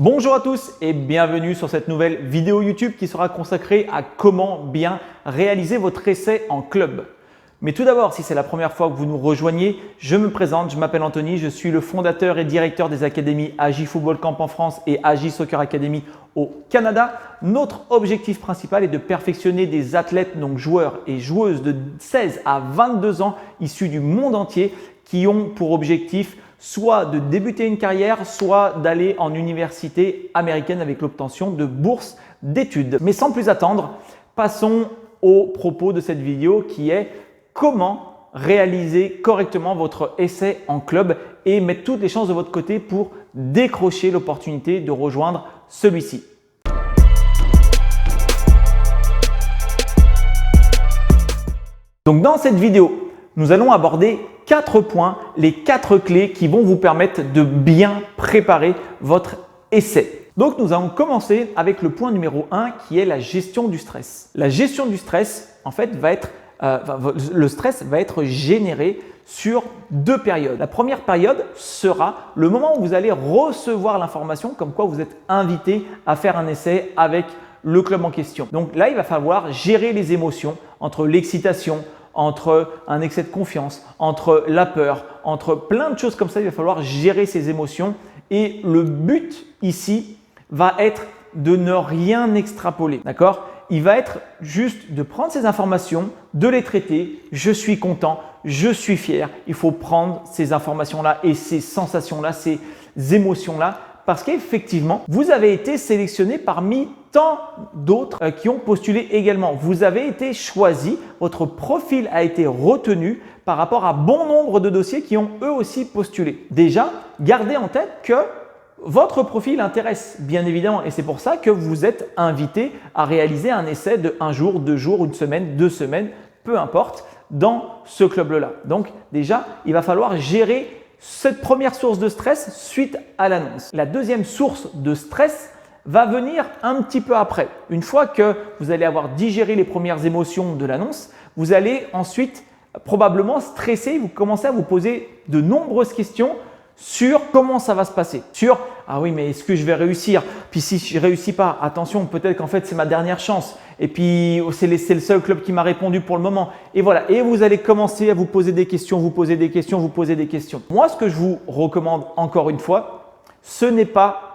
Bonjour à tous et bienvenue sur cette nouvelle vidéo YouTube qui sera consacrée à comment bien réaliser votre essai en club. Mais tout d'abord, si c'est la première fois que vous nous rejoignez, je me présente, je m'appelle Anthony, je suis le fondateur et directeur des académies Agi Football Camp en France et Agi Soccer Academy au Canada. Notre objectif principal est de perfectionner des athlètes, donc joueurs et joueuses de 16 à 22 ans issus du monde entier qui ont pour objectif soit de débuter une carrière, soit d'aller en université américaine avec l'obtention de bourses d'études. Mais sans plus attendre, passons au propos de cette vidéo qui est comment réaliser correctement votre essai en club et mettre toutes les chances de votre côté pour décrocher l'opportunité de rejoindre celui-ci. Donc dans cette vidéo, nous allons aborder 4 points, les 4 clés qui vont vous permettre de bien préparer votre essai. Donc nous allons commencer avec le point numéro 1 qui est la gestion du stress. La gestion du stress, en fait, le stress va être généré sur 2 périodes. La première période sera le moment où vous allez recevoir l'information comme quoi vous êtes invité à faire un essai avec le club en question. Donc là, il va falloir gérer les émotions entre l'excitation, entre un excès de confiance, entre la peur, entre plein de choses comme ça. Il va falloir gérer ces émotions et le but ici va être de ne rien extrapoler. D'accord ? Il va être juste de prendre ces informations, de les traiter. Je suis content, je suis fier. Il faut prendre ces informations-là et ces sensations-là, ces émotions-là parce qu'effectivement, vous avez été sélectionné parmi tant d'autres qui ont postulé également. Vous avez été choisi, votre profil a été retenu par rapport à bon nombre de dossiers qui ont eux aussi postulé. Déjà, gardez en tête que votre profil intéresse, bien évidemment, et c'est pour ça que vous êtes invité à réaliser un essai de 1 jour, 2 jours, 1 semaine, 2 semaines, peu importe, dans ce club-là. Donc déjà, il va falloir gérer cette première source de stress suite à l'annonce. La deuxième source de stress va venir un petit peu après. Une fois que vous allez avoir digéré les premières émotions de l'annonce, vous allez ensuite probablement stresser, vous commencez à vous poser de nombreuses questions sur comment ça va se passer. Sur « Ah oui, mais est-ce que je vais réussir ?» Puis si je ne réussis pas, attention, peut-être qu'en fait c'est ma dernière chance. Et puis c'est le seul club qui m'a répondu pour le moment. Et voilà, et vous allez commencer à vous poser des questions, vous poser des questions, vous poser des questions. Moi, ce que je vous recommande encore une fois, ce n'est pas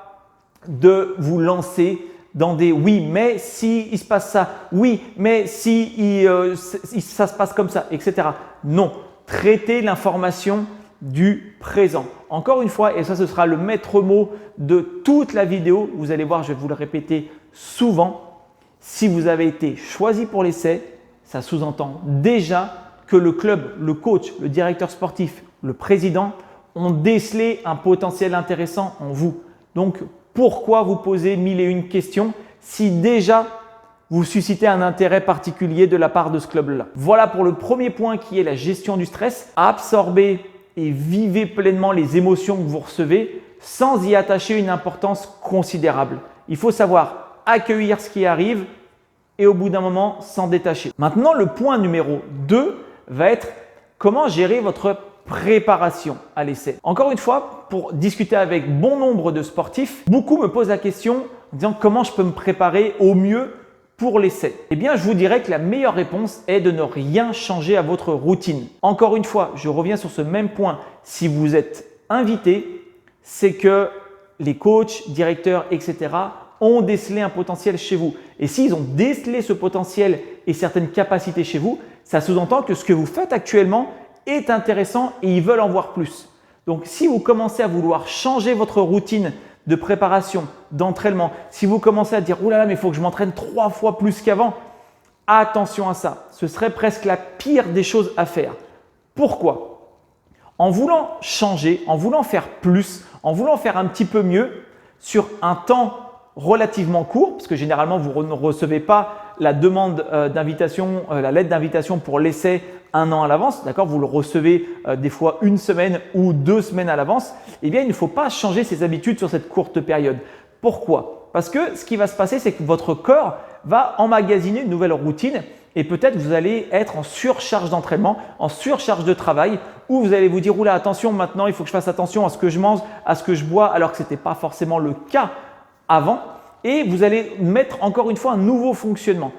de vous lancer dans des « oui, mais si il se passe ça, oui, mais si ça se passe comme ça, etc. » Non, traitez l'information du présent. Encore une fois, et ça ce sera le maître mot de toute la vidéo, vous allez voir, je vais vous le répéter souvent, si vous avez été choisi pour l'essai, ça sous-entend déjà que le club, le coach, le directeur sportif, le président ont décelé un potentiel intéressant en vous. Donc, pourquoi vous poser 1001 questions si déjà vous suscitez un intérêt particulier de la part de ce club-là? Voilà pour le premier point qui est la gestion du stress. Absorber et vivez pleinement les émotions que vous recevez sans y attacher une importance considérable. Il faut savoir accueillir ce qui arrive et au bout d'un moment s'en détacher. Maintenant, le point numéro 2 va être comment gérer votre préparation à l'essai. Encore une fois, pour discuter avec bon nombre de sportifs, beaucoup me posent la question en disant comment je peux me préparer au mieux pour l'essai. Eh bien, je vous dirais que la meilleure réponse est de ne rien changer à votre routine. Encore une fois, je reviens sur ce même point. Si vous êtes invité, c'est que les coachs, directeurs, etc. ont décelé un potentiel chez vous. Et s'ils ont décelé ce potentiel et certaines capacités chez vous, ça sous-entend que ce que vous faites actuellement est intéressant et ils veulent en voir plus. Donc, si vous commencez à vouloir changer votre routine de préparation, d'entraînement, si vous commencez à dire « Ouh là là, mais il faut que je m'entraîne 3 fois plus qu'avant », attention à ça. Ce serait presque la pire des choses à faire. Pourquoi ? En voulant changer, en voulant faire plus, en voulant faire un petit peu mieux sur un temps relativement court, parce que généralement vous ne recevez pas la demande d'invitation, la lettre d'invitation pour l'essai 1 an à l'avance, d'accord ? Vous le recevez des fois 1 semaine ou 2 semaines à l'avance. Eh bien, il ne faut pas changer ses habitudes sur cette courte période. Pourquoi ? Parce que ce qui va se passer, c'est que votre corps va emmagasiner une nouvelle routine et peut-être vous allez être en surcharge d'entraînement, en surcharge de travail, ou vous allez vous dire « Oula, attention, maintenant il faut que je fasse attention à ce que je mange, à ce que je bois », alors que ce n'était pas forcément le cas avant et vous allez mettre encore une fois un nouveau fonctionnement.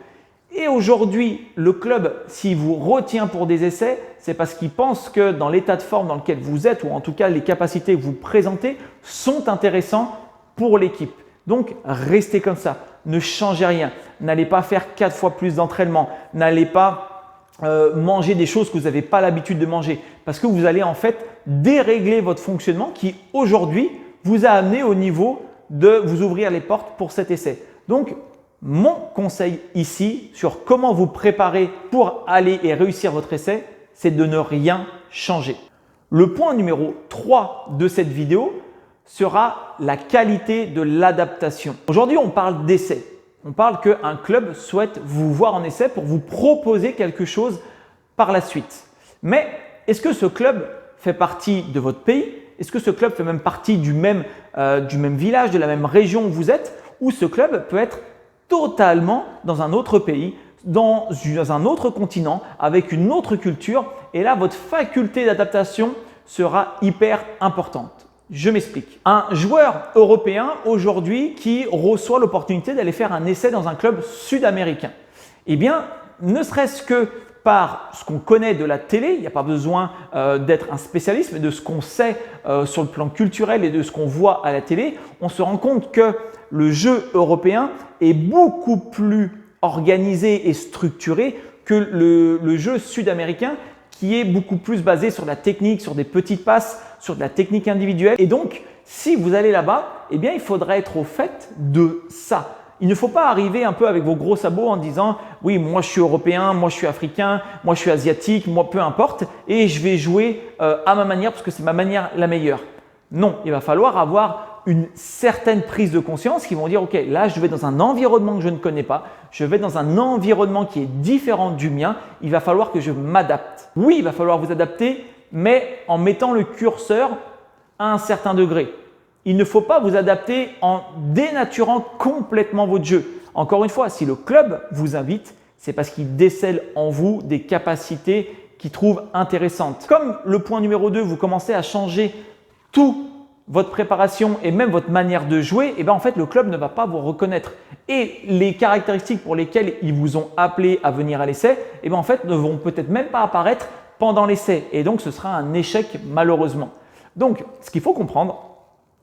Et aujourd'hui, le club, s'il vous retient pour des essais, c'est parce qu'il pense que dans l'état de forme dans lequel vous êtes, ou en tout cas les capacités que vous présentez, sont intéressantes pour l'équipe. Donc, restez comme ça. Ne changez rien. N'allez pas faire 4 fois plus d'entraînement. N'allez pas manger des choses que vous n'avez pas l'habitude de manger. Parce que vous allez en fait dérégler votre fonctionnement qui aujourd'hui vous a amené au niveau de vous ouvrir les portes pour cet essai. Donc, mon conseil ici sur comment vous préparer pour aller et réussir votre essai, c'est de ne rien changer. Le point numéro 3 de cette vidéo sera la qualité de l'adaptation. Aujourd'hui, on parle d'essai. On parle qu'un club souhaite vous voir en essai pour vous proposer quelque chose par la suite. Mais est-ce que ce club fait partie de votre pays? Est-ce que ce club fait même partie du même village, de la même région où vous êtes? Ou ce club peut être totalement dans un autre pays, dans un autre continent, avec une autre culture. Et là, votre faculté d'adaptation sera hyper importante. Je m'explique. Un joueur européen aujourd'hui qui reçoit l'opportunité d'aller faire un essai dans un club sud-américain, eh bien, ne serait-ce que par ce qu'on connaît de la télé, il n'y a pas besoin d'être un spécialiste, mais de ce qu'on sait sur le plan culturel et de ce qu'on voit à la télé, on se rend compte que le jeu européen est beaucoup plus organisé et structuré que le jeu sud-américain qui est beaucoup plus basé sur la technique, sur des petites passes, sur de la technique individuelle. Et donc, si vous allez là-bas, eh bien, il faudra être au fait de ça. Il ne faut pas arriver un peu avec vos gros sabots en disant « oui, moi je suis européen, moi je suis africain, moi je suis asiatique, moi peu importe et je vais jouer à ma manière parce que c'est ma manière la meilleure ». Non, il va falloir avoir une certaine prise de conscience qui vont dire « ok, là je vais dans un environnement que je ne connais pas, je vais dans un environnement qui est différent du mien, il va falloir que je m'adapte ». Oui, il va falloir vous adapter, mais en mettant le curseur à un certain degré. Il ne faut pas vous adapter en dénaturant complètement votre jeu. Encore une fois, si le club vous invite, c'est parce qu'il décèle en vous des capacités qu'il trouve intéressantes. Comme le point numéro 2, vous commencez à changer toute votre préparation et même votre manière de jouer, et bien en fait, le club ne va pas vous reconnaître. Et les caractéristiques pour lesquelles ils vous ont appelé à venir à l'essai, et bien en fait, ne vont peut-être même pas apparaître pendant l'essai. Et donc, ce sera un échec malheureusement. Donc, ce qu'il faut comprendre,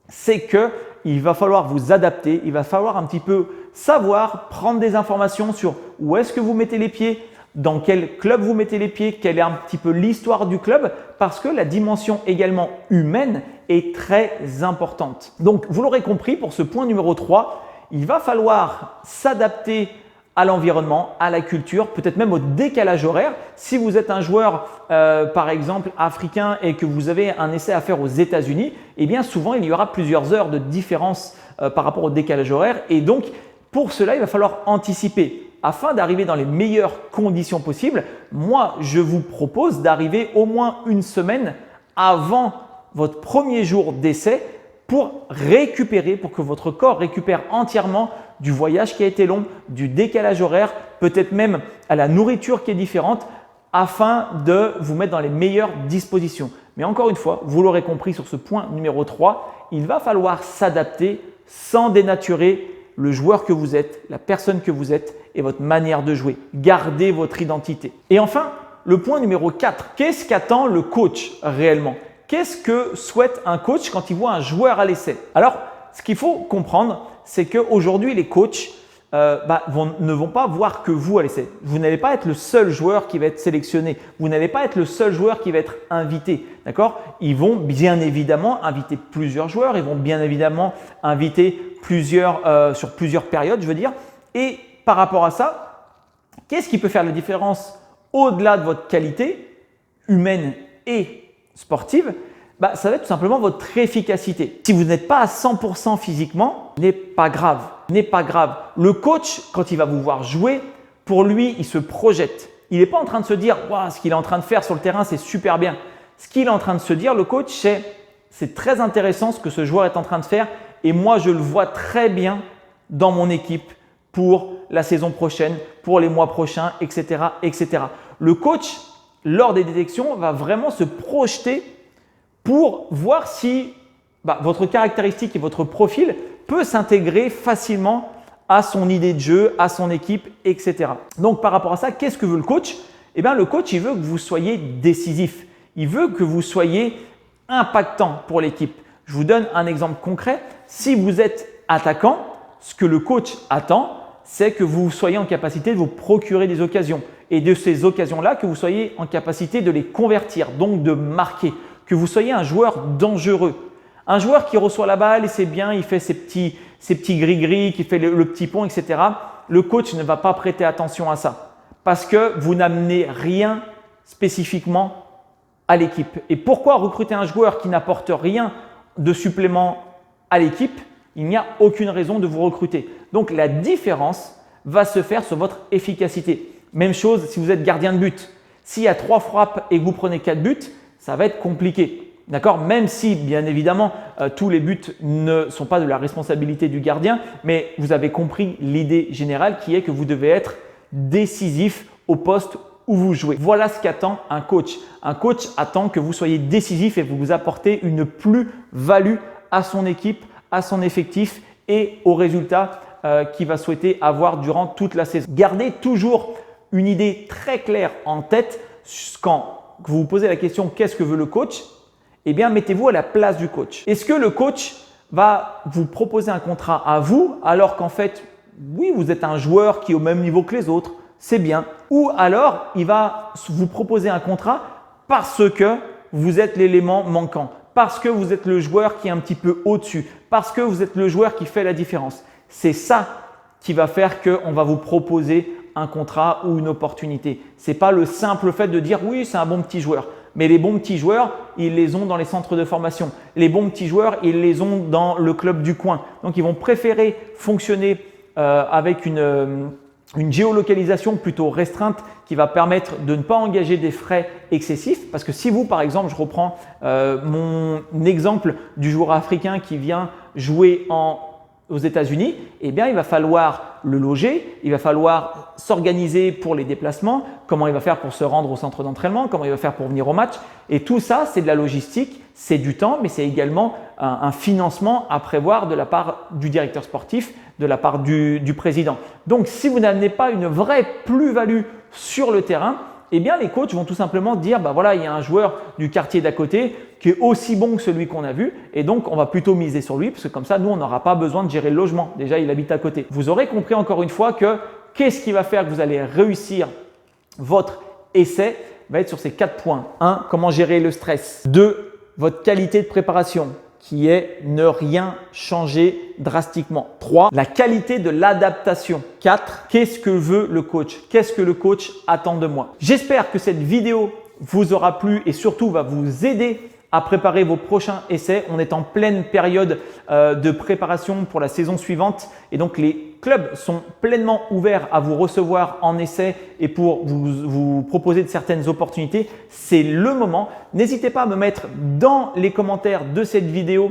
c'est qu'il va falloir vous adapter, il va falloir un petit peu savoir prendre des informations sur où est-ce que vous mettez les pieds, dans quel club vous mettez les pieds, quelle est un petit peu l'histoire du club parce que la dimension également humaine est très importante. Donc, vous l'aurez compris pour ce point numéro 3, il va falloir s'adapter à l'environnement, à la culture, peut-être même au décalage horaire. Si vous êtes un joueur, par exemple, africain et que vous avez un essai à faire aux États-Unis, eh bien souvent, il y aura plusieurs heures de différence par rapport au décalage horaire. Et donc, pour cela, il va falloir anticiper. Afin d'arriver dans les meilleures conditions possibles, moi, je vous propose d'arriver au moins une semaine avant votre premier jour d'essai pour récupérer, pour que votre corps récupère entièrement du voyage qui a été long, du décalage horaire, peut-être même à la nourriture qui est différente afin de vous mettre dans les meilleures dispositions. Mais encore une fois, vous l'aurez compris sur ce point numéro 3, il va falloir s'adapter sans dénaturer le joueur que vous êtes, la personne que vous êtes et votre manière de jouer. Gardez votre identité. Et enfin, le point numéro 4, qu'est-ce qu'attend le coach réellement? Qu'est-ce que souhaite un coach quand il voit un joueur à l'essai? Alors, ce qu'il faut comprendre, c'est qu'aujourd'hui, les coachs ne vont pas voir que vous à l'essai. Vous n'allez pas être le seul joueur qui va être sélectionné. Vous n'allez pas être le seul joueur qui va être invité. D'accord? Ils vont bien évidemment inviter plusieurs joueurs. Ils vont bien évidemment inviter sur plusieurs périodes, je veux dire. Et par rapport à ça, qu'est-ce qui peut faire la différence au-delà de votre qualité humaine et sportive? Ça va être tout simplement votre efficacité. Si vous n'êtes pas à 100% physiquement, n'est pas grave. N'est pas grave. Le coach, quand il va vous voir jouer, pour lui, il se projette. Il n'est pas en train de se dire wow, ce qu'il est en train de faire sur le terrain, c'est super bien. Ce qu'il est en train de se dire, le coach, c'est très intéressant ce que ce joueur est en train de faire et moi, je le vois très bien dans mon équipe pour la saison prochaine, pour les mois prochains, etc., etc. Le coach, lors des détections, va vraiment se projeter pour voir si votre caractéristique et votre profil peut s'intégrer facilement à son idée de jeu, à son équipe, etc. Donc, par rapport à ça, qu'est-ce que veut le coach? Eh bien, le coach, il veut que vous soyez décisif. Il veut que vous soyez impactant pour l'équipe. Je vous donne un exemple concret. Si vous êtes attaquant, ce que le coach attend, c'est que vous soyez en capacité de vous procurer des occasions et de ces occasions-là, que vous soyez en capacité de les convertir, donc de marquer, que vous soyez un joueur dangereux. Un joueur qui reçoit la balle et c'est bien, il fait ses petits gris-gris, qui fait le petit pont, etc. Le coach ne va pas prêter attention à ça parce que vous n'amenez rien spécifiquement à l'équipe. Et pourquoi recruter un joueur qui n'apporte rien de supplément à l'équipe? Il n'y a aucune raison de vous recruter. Donc, la différence va se faire sur votre efficacité. Même chose si vous êtes gardien de but. S'il y a 3 frappes et que vous prenez 4 buts, ça va être compliqué. D'accord? Même si, bien évidemment, tous les buts ne sont pas de la responsabilité du gardien, mais vous avez compris l'idée générale qui est que vous devez être décisif au poste où vous jouez. Voilà ce qu'attend un coach. Un coach attend que vous soyez décisif et vous apportez une plus-value à son équipe, à son effectif et aux résultats qu'il va souhaiter avoir durant toute la saison. Gardez toujours une idée très claire en tête quand vous vous posez la question « qu'est-ce que veut le coach ?» Eh bien, mettez-vous à la place du coach. Est-ce que le coach va vous proposer un contrat à vous alors qu'en fait, oui, vous êtes un joueur qui est au même niveau que les autres, c'est bien. Ou alors, il va vous proposer un contrat parce que vous êtes l'élément manquant, parce que vous êtes le joueur qui est un petit peu au-dessus, parce que vous êtes le joueur qui fait la différence. C'est ça qui va faire qu'on va vous proposer un contrat ou une opportunité. Ce n'est pas le simple fait de dire « oui, c'est un bon petit joueur ». Mais les bons petits joueurs, ils les ont dans les centres de formation. Les bons petits joueurs, ils les ont dans le club du coin. Donc, ils vont préférer fonctionner avec une géolocalisation plutôt restreinte qui va permettre de ne pas engager des frais excessifs. Parce que si vous, par exemple, je reprends mon exemple du joueur africain qui vient jouer aux États-Unis, eh bien, il va falloir le loger, il va falloir s'organiser pour les déplacements, comment il va faire pour se rendre au centre d'entraînement, comment il va faire pour venir au match. Et tout ça, c'est de la logistique, c'est du temps, mais c'est également un financement à prévoir de la part du directeur sportif, de la part du président. Donc, si vous n'amenez pas une vraie plus-value sur le terrain, eh bien, les coachs vont tout simplement dire bah voilà, il y a un joueur du quartier d'à côté qui est aussi bon que celui qu'on a vu et donc on va plutôt miser sur lui parce que comme ça, nous, on n'aura pas besoin de gérer le logement. Déjà, il habite à côté. Vous aurez compris encore une fois que qu'est-ce qui va faire que vous allez réussir votre essai va être sur ces 4 points. 1. Comment gérer le stress. 2. Votre qualité de préparation qui est ne rien changer drastiquement. 3. La qualité de l'adaptation. 4. Qu'est-ce que veut le coach? Qu'est-ce que le coach attend de moi? J'espère que cette vidéo vous aura plu et surtout va vous aider à préparer vos prochains essais. On est en pleine période de préparation pour la saison suivante et donc les clubs sont pleinement ouverts à vous recevoir en essai et pour vous proposer de certaines opportunités. C'est le moment. N'hésitez pas à me mettre dans les commentaires de cette vidéo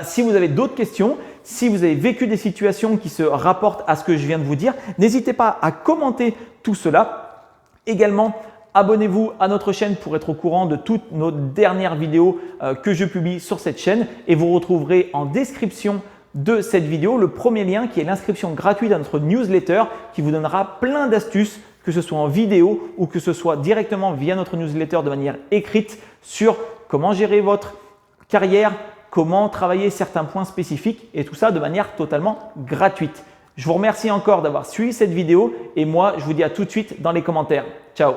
si vous avez d'autres questions, si vous avez vécu des situations qui se rapportent à ce que je viens de vous dire. N'hésitez pas à commenter tout cela. Également, abonnez-vous à notre chaîne pour être au courant de toutes nos dernières vidéos que je publie sur cette chaîne et vous retrouverez en description de cette vidéo le premier lien qui est l'inscription gratuite à notre newsletter qui vous donnera plein d'astuces, que ce soit en vidéo ou que ce soit directement via notre newsletter de manière écrite sur comment gérer votre carrière, comment travailler certains points spécifiques et tout ça de manière totalement gratuite. Je vous remercie encore d'avoir suivi cette vidéo et moi, je vous dis à tout de suite dans les commentaires. Ciao!